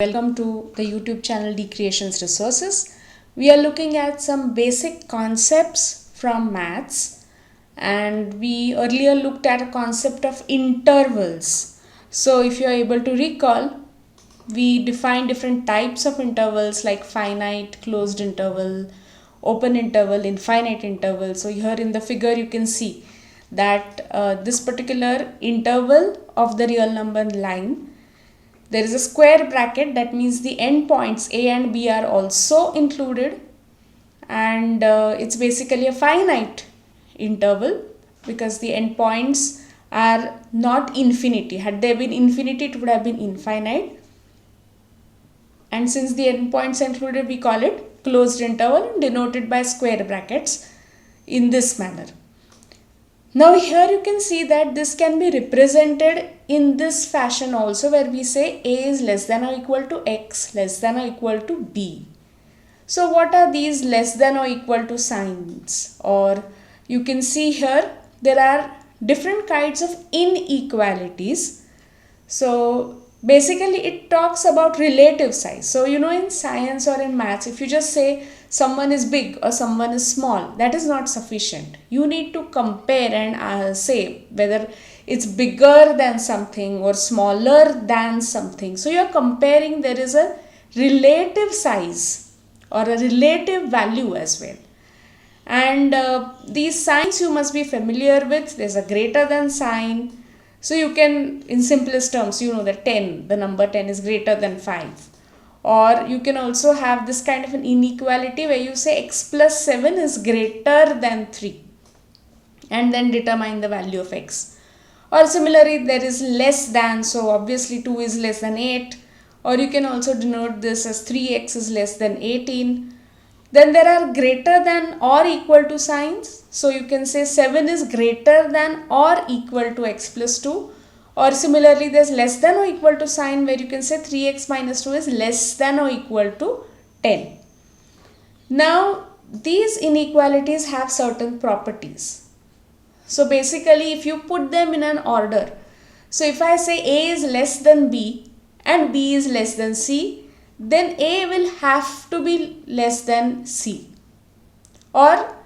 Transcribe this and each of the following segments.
Welcome to the YouTube channel Decreations Resources. We are looking at some basic concepts from maths, and we earlier looked at a concept of intervals. So if you are able to recall, we defined different types of intervals like finite, closed interval, open interval, infinite interval. So here in the figure you can see that this particular interval of the real number line, there is a square bracket, that means the endpoints A and B are also included, and it's basically a finite interval because the endpoints are not infinity. Had there been infinity, it would have been infinite, and since the endpoints are included, we call it closed interval, denoted by square brackets in this manner. Now here you can see that this can be represented in this fashion also, where we say A is less than or equal to X, less than or equal to B. So what are these less than or equal to signs? Or you can see here there are different kinds of inequalities. So basically it talks about relative size. So in science or in maths, if you just say someone is big or someone is small, that is not sufficient. You need to compare and say whether it's bigger than something or smaller than something. So you're comparing, there is a relative size or a relative value as well. And these signs you must be familiar with. There's a greater than sign. So you can, in simplest terms, that the number 10 is greater than 5. Or you can also have this kind of an inequality where you say x plus 7 is greater than 3 and then determine the value of x. Or similarly, there is less than, so obviously 2 is less than 8. Or you can also denote this as 3x is less than 18. Then there are greater than or equal to signs. So you can say 7 is greater than or equal to x plus 2. Or similarly, there's less than or equal to sign where you can say 3x minus 2 is less than or equal to 10. Now, these inequalities have certain properties. So basically, if you put them in an order, so if I say A is less than B and B is less than C, then A will have to be less than C. Or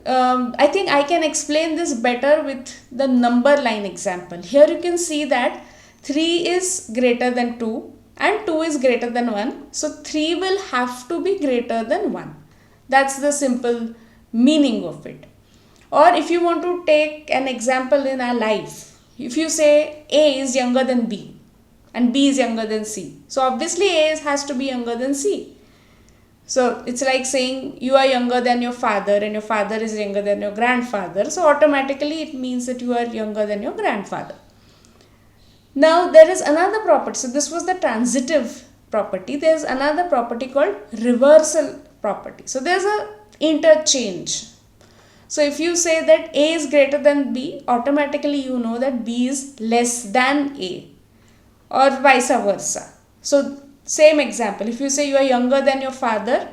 I think I can explain this better with the number line example. Here you can see that 3 is greater than 2 and 2 is greater than 1. So 3 will have to be greater than 1. That's the simple meaning of it. Or if you want to take an example in our life, if you say A is younger than B and B is younger than C, so obviously A has to be younger than C. So it's like saying you are younger than your father and your father is younger than your grandfather. So automatically it means that you are younger than your grandfather. Now there is another property. So this was the transitive property. There is another property called reversal property. So there's a interchange. So if you say that A is greater than B, automatically you know that B is less than A, or vice versa. So same example, if you say you are younger than your father,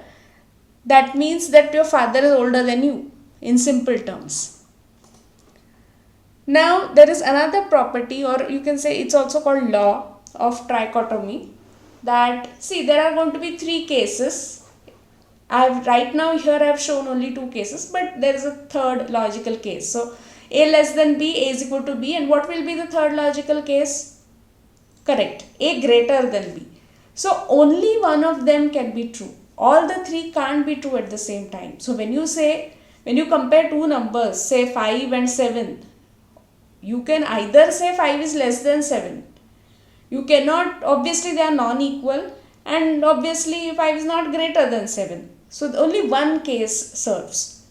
that means that your father is older than you, in simple terms. Now there is another property, or you can say it's also called law of trichotomy, that see there are going to be 3 cases. Right now here I have shown only 2 cases, but there is a third logical case. So A less than B, A is equal to B, and what will be the third logical case? Correct, A greater than B. So only one of them can be true. All the 3 can't be true at the same time. So when you compare 2 numbers, say 5 and 7, you can either say 5 is less than 7. You cannot, obviously they are non-equal, and obviously 5 is not greater than 7. So only one case serves.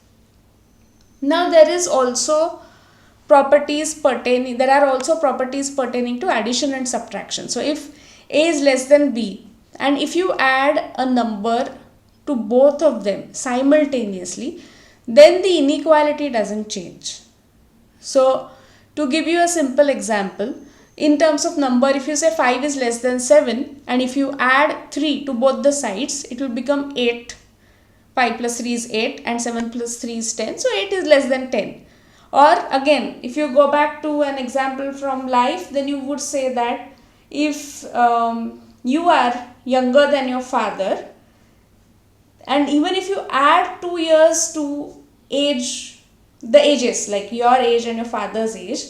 Now there are also properties pertaining to addition and subtraction. So if A is less than B, and if you add a number to both of them simultaneously, then the inequality doesn't change. So to give you a simple example, in terms of number, if you say 5 is less than 7 and if you add 3 to both the sides, it will become 8. 5 plus 3 is 8 and 7 plus 3 is 10. So 8 is less than 10. Or again, if you go back to an example from life, then you would say that if you are younger than your father, and even if you add 2 years to the ages like your age and your father's age,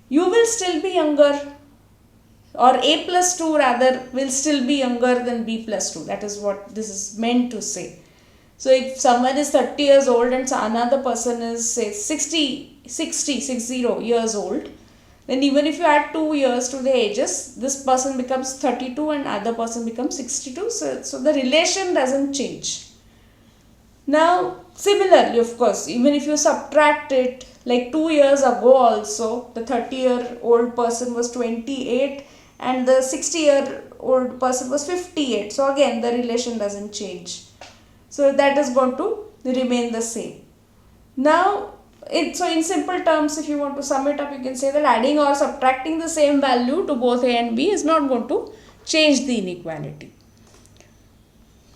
you will still be younger, or a plus 2 rather will still be younger than b plus 2. That is what this is meant to say. So if someone is 30 years old and another person is say 60 years old, then even if you add 2 years to the ages, this person becomes 32 and other person becomes 62. So the relation doesn't change. Now similarly, of course, even if you subtract it, like 2 years ago also the 30-year-old person was 28 and the 60-year-old person was 58. So again the relation doesn't change. So that is going to remain the same. Now, in simple terms, if you want to sum it up, you can say that adding or subtracting the same value to both a and b is not going to change the inequality.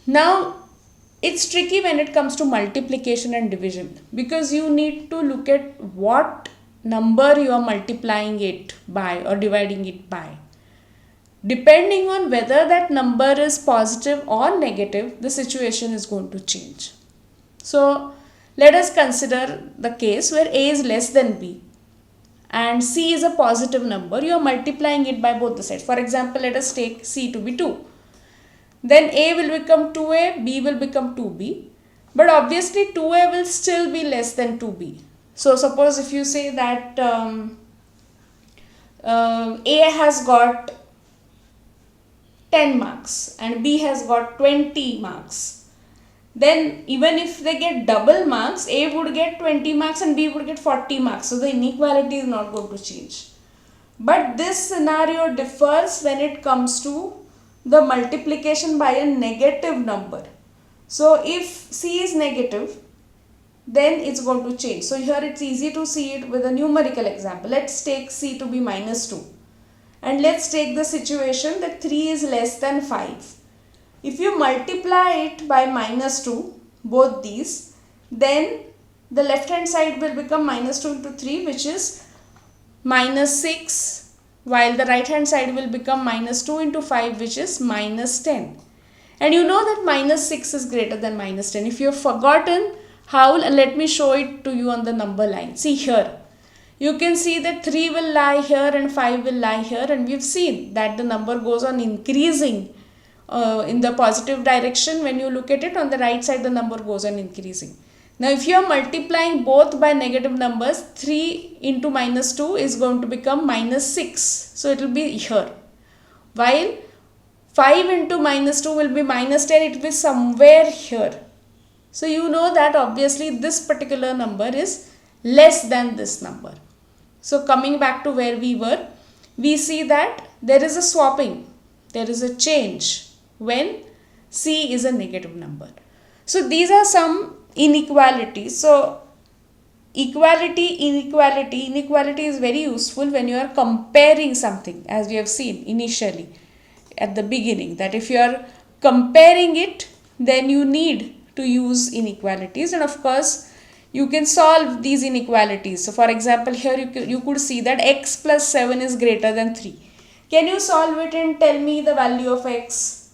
Now, it's tricky when it comes to multiplication and division, because you need to look at what number you are multiplying it by or dividing it by. Depending on whether that number is positive or negative, the situation is going to change. So let us consider the case where a is less than b and c is a positive number. You are multiplying it by both the sides. For example, let us take c to be 2. Then a will become 2a, b will become 2b. But obviously 2a will still be less than 2b. So suppose if you say that a has got 10 marks and b has got 20 marks, then even if they get double marks, a would get 20 marks and b would get 40 marks. So the inequality is not going to change. But this scenario differs when it comes to the multiplication by a negative number. So if c is negative, then it's going to change. So here it's easy to see it with a numerical example. Let's take c to be minus 2. And let's take the situation that 3 is less than 5. If you multiply it by minus 2, both these, then the left hand side will become minus 2 into 3, which is minus 6, while the right hand side will become minus 2 into 5, which is minus 10. And you know that minus 6 is greater than minus 10. If you have forgotten how, let me show it to you on the number line. See here. You can see that 3 will lie here and 5 will lie here, and we've seen that the number goes on increasing in the positive direction. When you look at it on the right side, the number goes on increasing. Now if you are multiplying both by negative numbers, 3 into minus 2 is going to become minus 6. So it will be here. While 5 into minus 2 will be minus 10, it will be somewhere here. So you know that obviously this particular number is less than this number. So coming back to where we were, we see that there is a swapping, there is a change when c is a negative number. So these are some inequalities. So inequality is very useful when you are comparing something, as we have seen initially at the beginning, that if you are comparing it, then you need to use inequalities. And of course you can solve these inequalities. So for example, here you could see that x plus 7 is greater than 3. Can you solve it and tell me the value of x?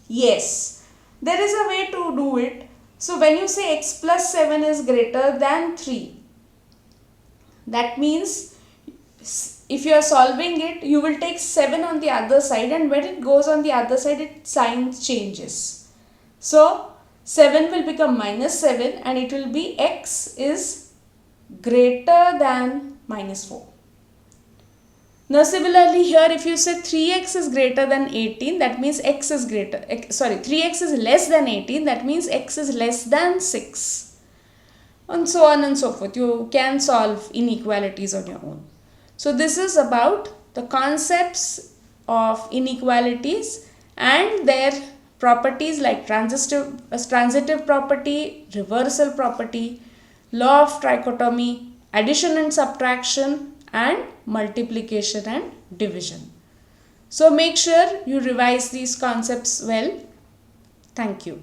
Yes, there is a way to do it. So when you say x plus 7 is greater than 3, that means if you are solving it, you will take 7 on the other side, and when it goes on the other side, its sign changes. So 7 will become minus 7 and it will be x is greater than minus 4. Now similarly here, if you say 3x is greater than 18, that means 3x is less than 18, that means x is less than 6. And so on and so forth. You can solve inequalities on your own. So this is about the concepts of inequalities and their properties like transitive property, reversal property, law of trichotomy, addition and subtraction, and multiplication and division. So make sure you revise these concepts well. Thank you.